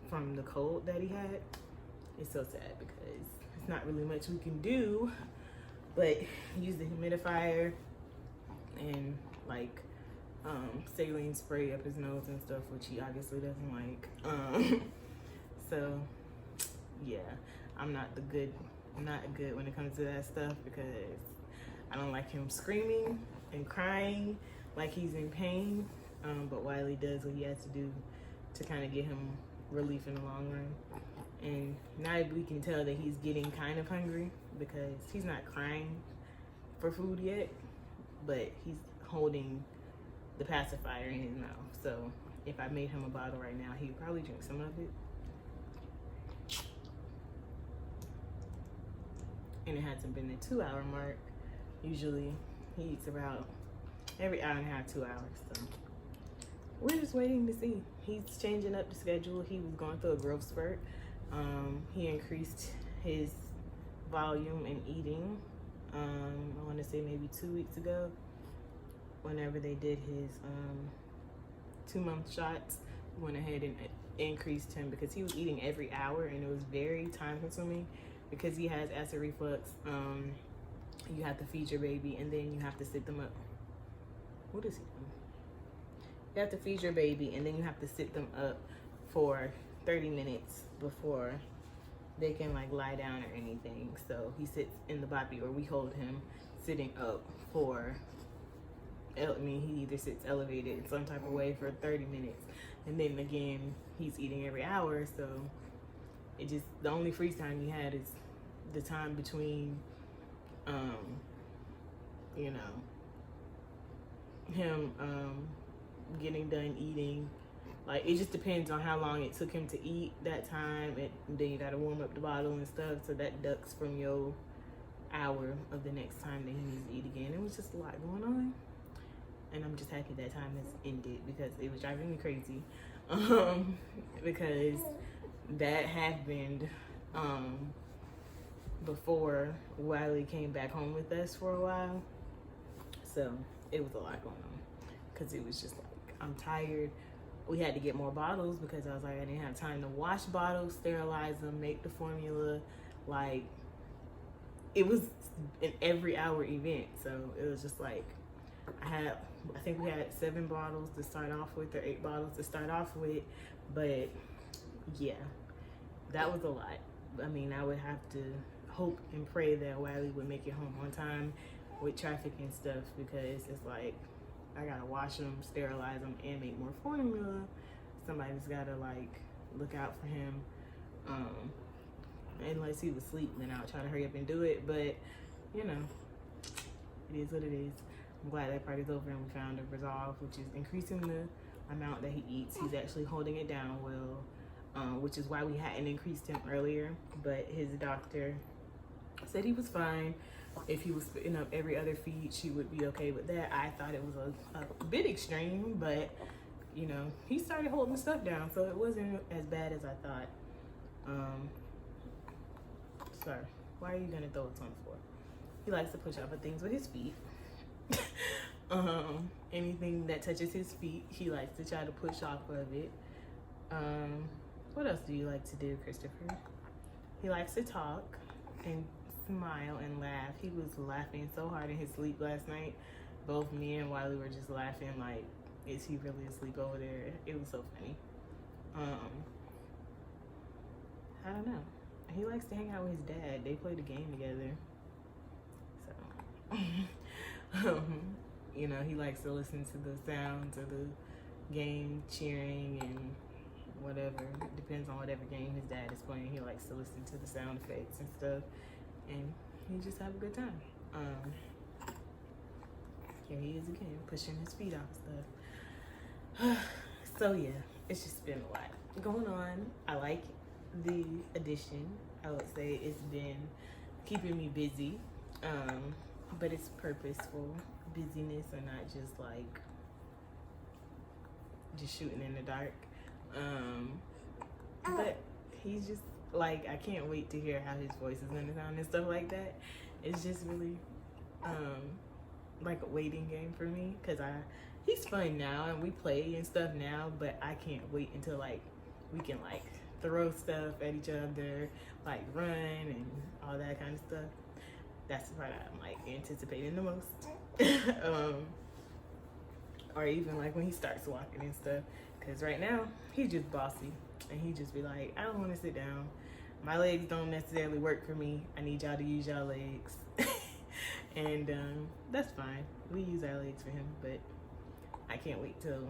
from the cold that he had. It's so sad because it's not really much we can do but use the humidifier and like saline spray up his nose and stuff, which he obviously doesn't like. So yeah, I'm not good when it comes to that stuff because I don't like him screaming and crying like he's in pain. But Wylie does what he has to do to kind of get him relief in the long run. And now we can tell that he's getting kind of hungry because he's not crying for food yet, but he's holding the pacifier in his mouth. So if I made him a bottle right now, he'd probably drink some of it. And it hasn't been the 2-hour mark. Usually he eats about every hour and a half, 2 hours. So we're just waiting to see. He's changing up the schedule. He was going through a growth spurt. He increased his volume in eating. I want to say maybe 2 weeks ago, whenever they did his 2-month shots, went ahead and increased him because he was eating every hour and it was very time consuming because he has acid reflux. You have to feed your baby and then you have to sit them up. What is he doing? You have to feed your baby and then you have to sit them up for 30 minutes before they can like lie down or anything. So he sits in the boppy, or we hold him sitting up for, I mean, he either sits elevated in some type of way for 30 minutes. And then again, he's eating every hour. So it just, the only freeze time he had is the time between, you know, him getting done eating. Like, it just depends on how long it took him to eat that time, and then you gotta warm up the bottle and stuff, so that ducks from your hour of the next time that he needs to eat again. It was just a lot going on, and I'm just happy that time has ended because it was driving me crazy. Because that happened before Wylie came back home with us for a while, so it was a lot going on because it was just like, I'm tired. We had to get more bottles because I was like, I didn't have time to wash bottles, sterilize them, make the formula. Like, it was an every hour event. So it was just like, I think we had 7 bottles to start off with, or 8 bottles to start off with. But yeah, that was a lot. I mean, I would have to hope and pray that Wylie would make it home on time with traffic and stuff, because it's like, I gotta wash them, sterilize them, and make more formula. Somebody's gotta like look out for him. Unless he was asleep, then I'll try to hurry up and do it. But you know, it is what it is. I'm glad that part is over and we found a resolve, which is increasing the amount that he eats. He's actually holding it down well, which is why we hadn't increased him earlier. But his doctor said he was fine. If he was spitting up every other feed, she would be okay with that. I thought it was a bit extreme, but you know, he started holding the stuff down, so it wasn't as bad as I thought. Sir, why are you gonna throw it on the floor? He likes to push other things with his feet. Anything that touches his feet, he likes to try to push off of it. What else do you like to do, Christopher? He likes to talk and smile and laugh. He was laughing so hard in his sleep last night. Both me and Wylie were just laughing like, is he really asleep over there? It was so funny. I don't know. He likes to hang out with his dad. They play the game together. So, you know, he likes to listen to the sounds of the game, cheering and whatever. It depends on whatever game his dad is playing. He likes to listen to the sound effects and stuff. And he just have a good time. Here he is again, pushing his feet off stuff. So yeah, it's just been a lot going on. I like the addition. I would say it's been keeping me busy, but it's purposeful busyness and not just like just shooting in the dark. But he's just like, I can't wait to hear how his voice is gonna sound and stuff like that. It's just really like a waiting game for me, because he's fun now and we play and stuff now, but I can't wait until like we can like throw stuff at each other, like run and all that kind of stuff. That's the part I'm like anticipating the most. Or even like when he starts walking and stuff. Cause right now he's just bossy and he just be like, I don't want to sit down. My legs don't necessarily work for me. I need y'all to use y'all legs. And that's fine. We use our legs for him, but I can't wait till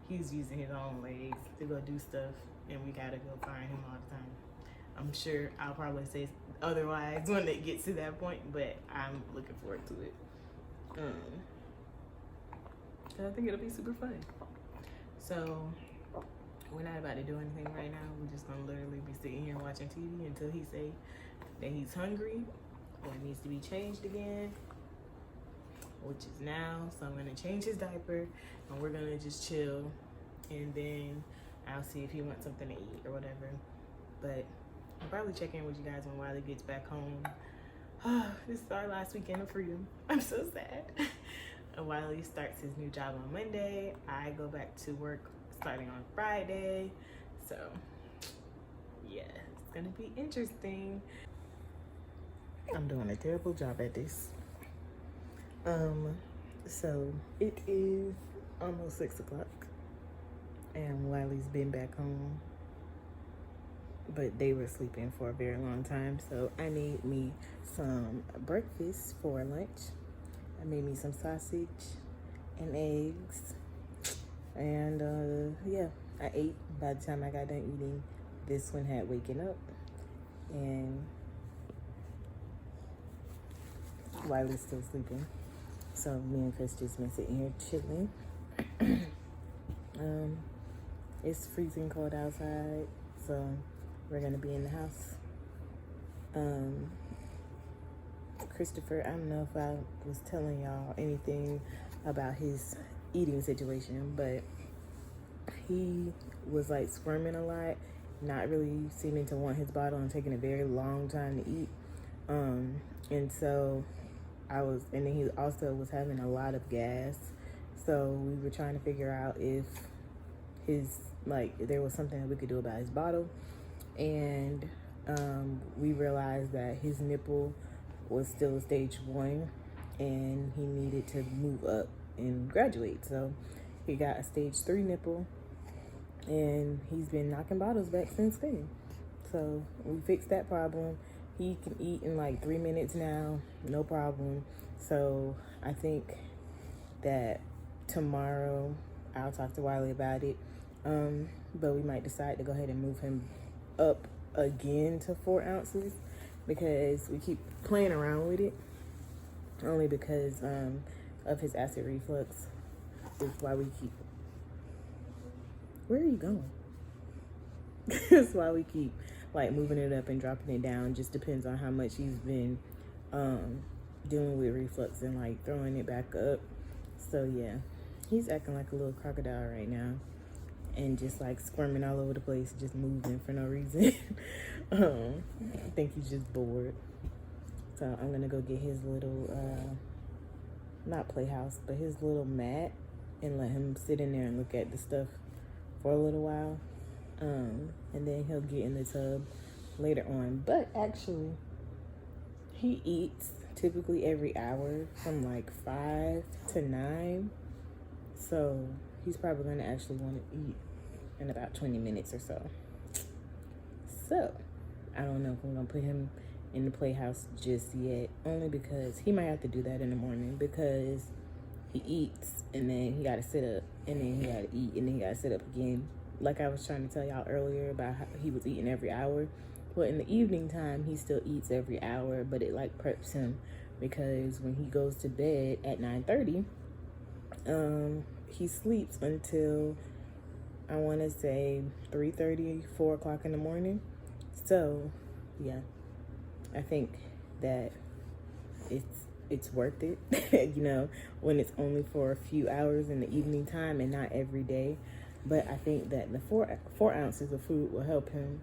he's using his own legs to go do stuff and we gotta go find him all the time. I'm sure I'll probably say otherwise when it gets to that point, but I'm looking forward to it. I think it'll be super fun. So we're not about to do anything right now. We're just gonna literally be sitting here watching TV until he say that he's hungry or needs to be changed again, which is now. So I'm gonna change his diaper and we're gonna just chill, and then I'll see if he wants something to eat or whatever. But I'll probably check in with you guys when Wylie gets back home. This is our last weekend of freedom. I'm so sad. Wylie starts his new job on Monday. I go back to work starting on Friday. So yeah, it's gonna be interesting. I'm doing a terrible job at this. So it is almost 6 o'clock and Wylie's been back home, but they were sleeping for a very long time. So I made me some breakfast for lunch. I made me some sausage and eggs, and yeah, I ate. By the time I got done eating, this one had waken up, and Wylie's still sleeping. So me and Chris just been sitting here chilling. It's freezing cold outside, so we're gonna be in the house. Christopher, I don't know if I was telling y'all anything about his eating situation, but he was like squirming a lot, not really seeming to want his bottle and taking a very long time to eat. And so and then he also was having a lot of gas. So we were trying to figure out if there was something that we could do about his bottle. And we realized that his nipple was still stage 1 and he needed to move up and graduate. So he got a stage 3 nipple and he's been knocking bottles back since then. So we fixed that problem. He can eat in like 3 minutes now, no problem. So I think that tomorrow I'll talk to Wylie about it. But we might decide to go ahead and move him up again to 4 ounces because we keep playing around with it, only because of his acid reflux. Is why we keep. Where are you going? That's why we keep like moving it up and dropping it down. Just depends on how much he's been dealing with reflux and like throwing it back up. So yeah, he's acting like a little crocodile right now and just like squirming all over the place, just moving for no reason. I think he's just bored. So I'm gonna go get his little not playhouse, but his little mat, and let him sit in there and look at the stuff for a little while. And then he'll get in the tub later on. But actually, he eats typically every hour from like 5 to 9. So he's probably going to actually want to eat in about 20 minutes or so. So I don't know if I'm going to put him in the playhouse just yet, only because he might have to do that in the morning, because he eats and then he got to sit up and then he got to eat and then he got to sit up again. Like I was trying to tell y'all earlier about how he was eating every hour. Well, in the evening time, he still eats every hour, but it like preps him, because when he goes to bed at 9:30, he sleeps until I want to say 3:30, 4 o'clock in the morning. So yeah, I think that it's worth it, you know, when it's only for a few hours in the evening time and not every day. But I think that the 4 ounces of food will help him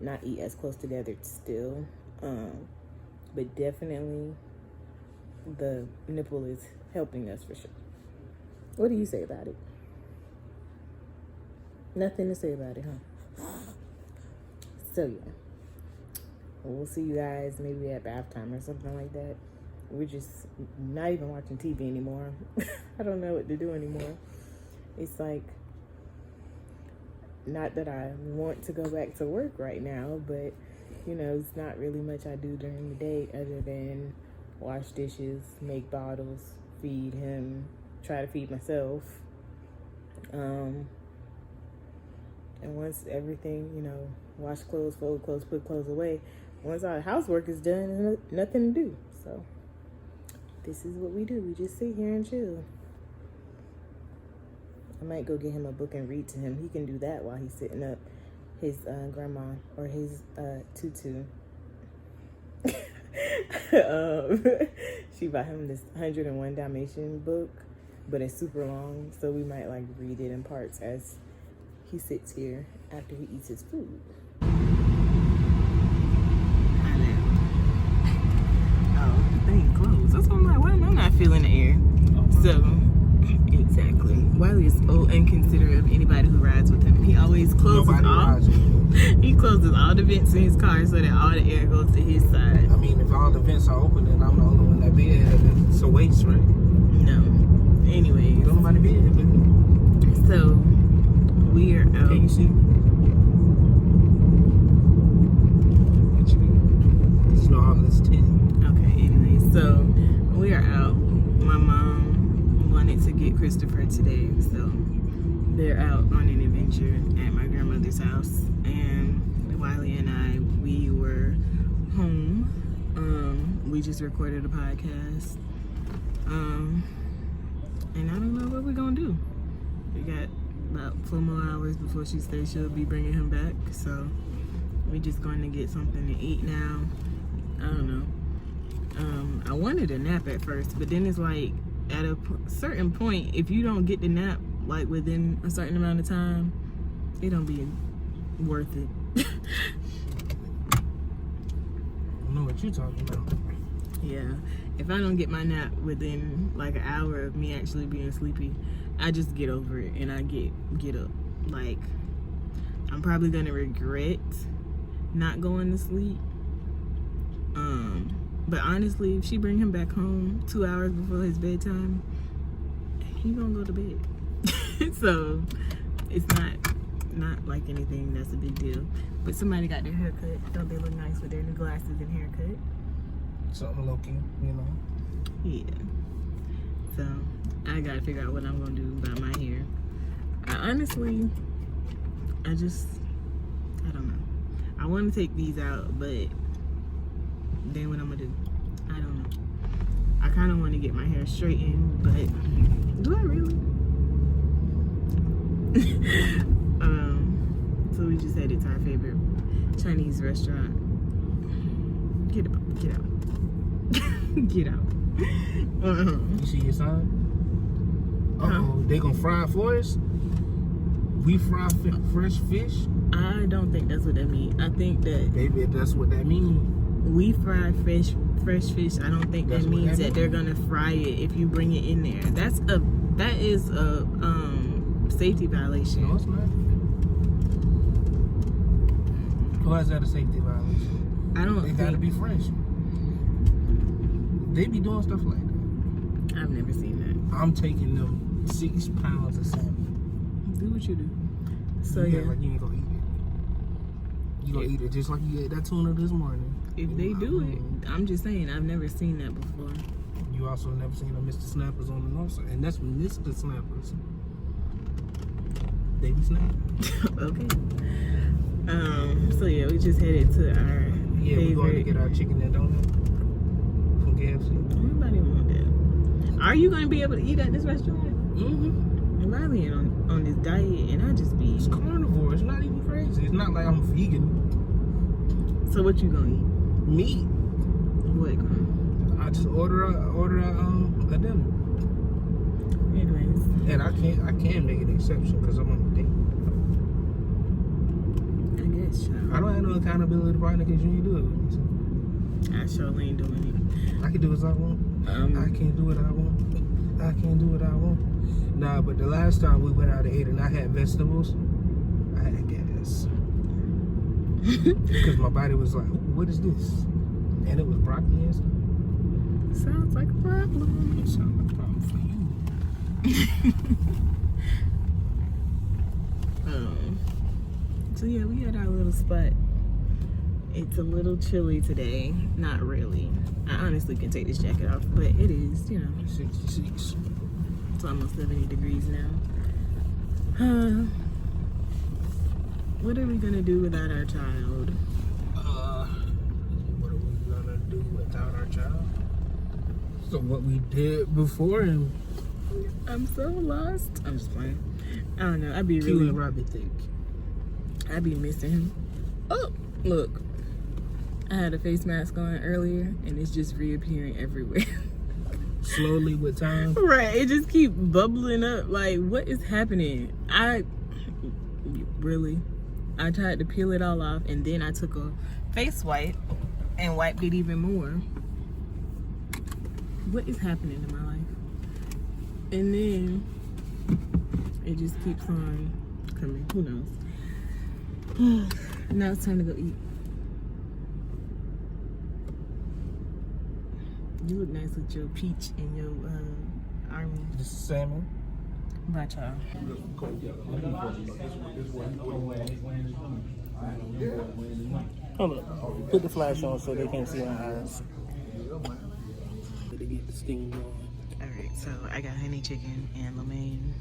not eat as close together still. But definitely the nipple is helping us for sure. What do you say about it? Nothing to say about it, huh? So yeah, we'll see you guys maybe at bath time or something like that. We're just not even watching TV anymore. I don't know what to do anymore. It's like, not that I want to go back to work right now, but you know, it's not really much I do during the day other than wash dishes, make bottles, feed him, try to feed myself. And once everything, you know, wash clothes, fold clothes, put clothes away, once our housework is done, there's nothing to do. So this is what we do. We just sit here and chill. I might go get him a book and read to him. He can do that while he's sitting up. His grandma or his tutu. She bought him this 101 Dalmatian book, but it's super long, so we might like read it in parts as he sits here after he eats his food. Oh, the thing closed. That's why I'm like, why am I not feeling the air? So, exactly. Wylie is so inconsiderate of anybody who rides with him. He always closes He closes all the vents in his car so that all the air goes to his side. I mean, if all the vents are open, then I'm the only one that bed. It's a waste, right? No. Anyways. Don't nobody bed, baby. So, we are out. Can you see? What you mean? You know, all this 10. Okay, anyway. So, we are out. My mom wanted to get Christopher today, so they're out on an adventure at my grandmother's house, and Wylie and I, we were home. We just recorded a podcast, and I don't know what we're gonna do. We got about 4 more hours before she says she'll be bringing him back, so we're just going to get something to eat now. I don't know. I wanted a nap at first, but then it's like, at a certain point, if you don't get the nap like within a certain amount of time, it don't be worth it. I don't know what you're talking about. Yeah, if I don't get my nap within like an hour of me actually being sleepy, I just get over it and I get up. Like, I'm probably gonna regret not going to sleep. But honestly, if she bring him back home 2 hours before his bedtime, he gonna go to bed. So it's not like anything that's a big deal. But somebody got their haircut. Don't they look nice with their new glasses and haircut? Something low-key, you know. Yeah. So I gotta figure out what I'm gonna do about my hair. I don't know. I want to take these out, but then what I'm gonna do, I don't know. I kind of want to get my hair straightened, but do I really? So we just headed to our favorite Chinese restaurant. Get out. Get out. You see your sign? Uh-oh, they gonna fry it for us? We fry fresh fish? I don't think that's what that means. I think that... Baby, that's what that means. We fry fresh fish. I don't think that means that they're gonna fry it if you bring it in there. That is a safety violation. No, it's not. Why is that a safety violation? I don't They think... gotta be fresh. They be doing stuff like that. I've never seen that. I'm taking them 6 pounds of salmon. Do what you do. So yeah, yeah. like you ain't gonna eat it. You gonna eat it just like you ate that tuna this morning. If they do it, I'm just saying, I've never seen that before. You also never seen a Mr. Snappers on the north side, and that's Mr. Snappers. They be snapping. Okay. So yeah, we just headed to our we're going to get our chicken and donut from KFC. Nobody want that. Are you gonna be able to eat at this restaurant? Mm-hmm. Wylie on this diet, and I just be... It's carnivore. It's not even crazy. It's not like I'm vegan. So what you gonna eat? Meat. What? I just order a dinner. Anyways. And I can make an exception because I'm on a date. I guess, child. I don't have no accountability partner because you ain't do it with me. So. I surely ain't doing it. I can do as I want. I can't do what I want. I can't do what I want. Nah, but the last time we went out and ate and I had vegetables, I had gas. Because my body was like, what is this? And it was broccoli and stuff. Sounds like a problem. It sounds like a problem for you. So yeah, we had our little spot. It's a little chilly today. Not really. I honestly can take this jacket off, but it is, you know. 66. It's almost 70 degrees now. What are we gonna do without our child? What are we gonna do without our child? So what we did before and I'm so lost. I'm just playing. I don't know. I'd be Q really. and Robbie think. I'd be missing him. Oh, look. I had a face mask on earlier, and it's just reappearing everywhere. Slowly with time. Right. It just keep bubbling up. Like, what is happening? I tried to peel it all off, and then I took a face wipe and wiped it even more. What is happening in my life? And then it just keeps on coming. Who knows? Now it's time to go eat. You look nice with your peach and your army. This is salmon. Bye, y'all. Hold up. Put the flash on so they can't see my eyes. To get the steam going. Alright, so I got honey chicken and lo mein.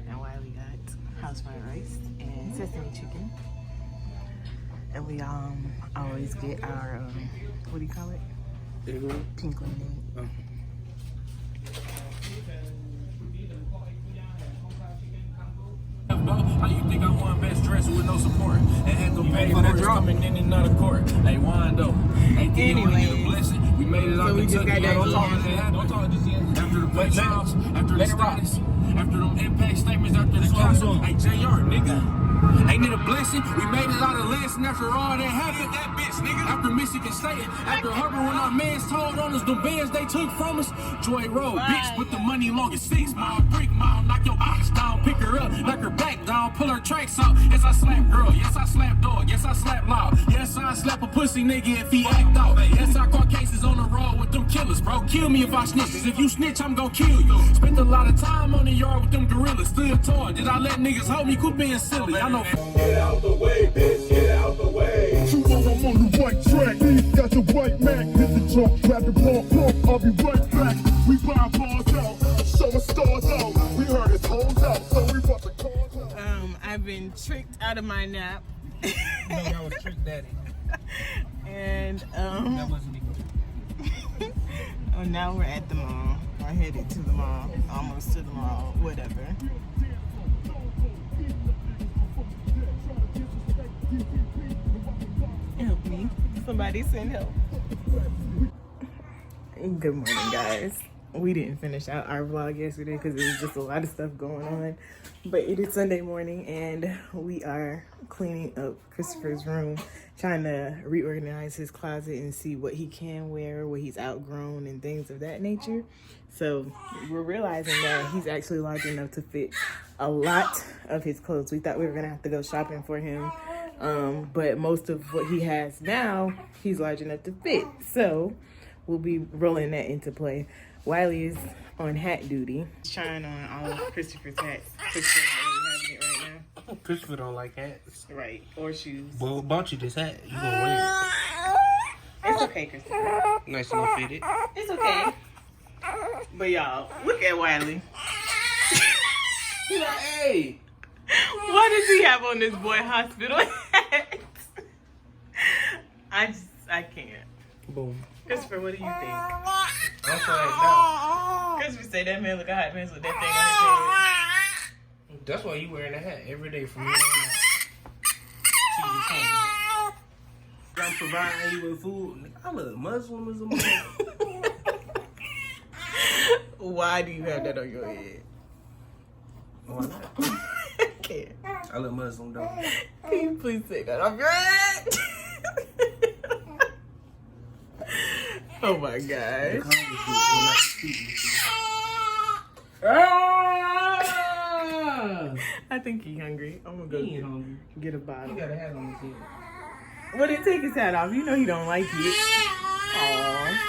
And Wiley got house fried rice and sesame chicken. And we always get our what do you call it? Pink lemonade. Oh. How you think I won best dressed with no support? And had them paid for coming in and out of court. Hey, wind up. Hey, Anyway, blessing. We made it out we the just got that Don't talk just yet. After the play trials, after the status, after them impact statements, after the council. Hey, JR, nigga. Ain't it a blessing? We made it out of Lansing after all that happened. That bitch, nigga. After Michigan State, after Hubbard, when our mans told on us, the bands they took from us. Joy Road, bitch, put the money long as 6 mile, 3 mile, knock your ox down, pick her up, knock her back down, pull her tracks out. Yes, I slap girl. Yes, I slap dog. Yes, I slap loud. Yes, I slap a pussy nigga if he act out. Yes, I caught cases on the road with them killers, bro. Kill me if I snitch. If you snitch, I'm gon' kill you. Spent a lot of time on the yard with them gorillas. Stood tall. Did I let niggas hold me? Quit being silly. I know. Get out the way, bitch, get out the way. You know I'm on the right track. He's got the white Mac. Hit the trunk, grab the ball, pump. I'll be right back. We buy balls out, show us stars out. We heard his hoes out, so we brought the cars out. I've been tricked out of my nap. No, that was Trick Daddy. And That wasn't even. oh, now we're at the mall. We're headed to the mall. Almost to the mall. Whatever. Help me. Somebody send help. Good morning, guys. We didn't finish out our vlog yesterday because there was just a lot of stuff going on. But it is Sunday morning and we are cleaning up Christopher's room, trying to reorganize his closet and see what he can wear, what he's outgrown and things of that nature. So we're realizing that he's actually large enough to fit a lot of his clothes. We thought we were gonna have to go shopping for him. But most of what he has now, he's large enough to fit. So we'll be rolling that into play. Wiley is on hat duty. He's trying on all of Christopher's hats. Christopher not really having it right now. Christopher don't like hats. Right, or shoes. Well, bought you this hat. You gonna wear It's okay, Christopher. it. Nice and fitted. It's okay. But y'all, look at Wiley. He's like, hey. What does he have on this boy hospital hat? I can't. Boom. Christopher, what do you think? That's why. Christopher say that man look a hot mess with that thing on That's why you wearing a hat every day from here on out. I'm providing you with food. I'm a Muslim as a Muslim. his head. Why do you have that on your head? Why not? I can't. I look Muslim though. Can you please take that off your head? Oh my God. I think he's hungry. I'm gonna go He ain't hungry. get a bottle. He got a hat on his head. Well, then take his hat off. You know he don't like it. Aww.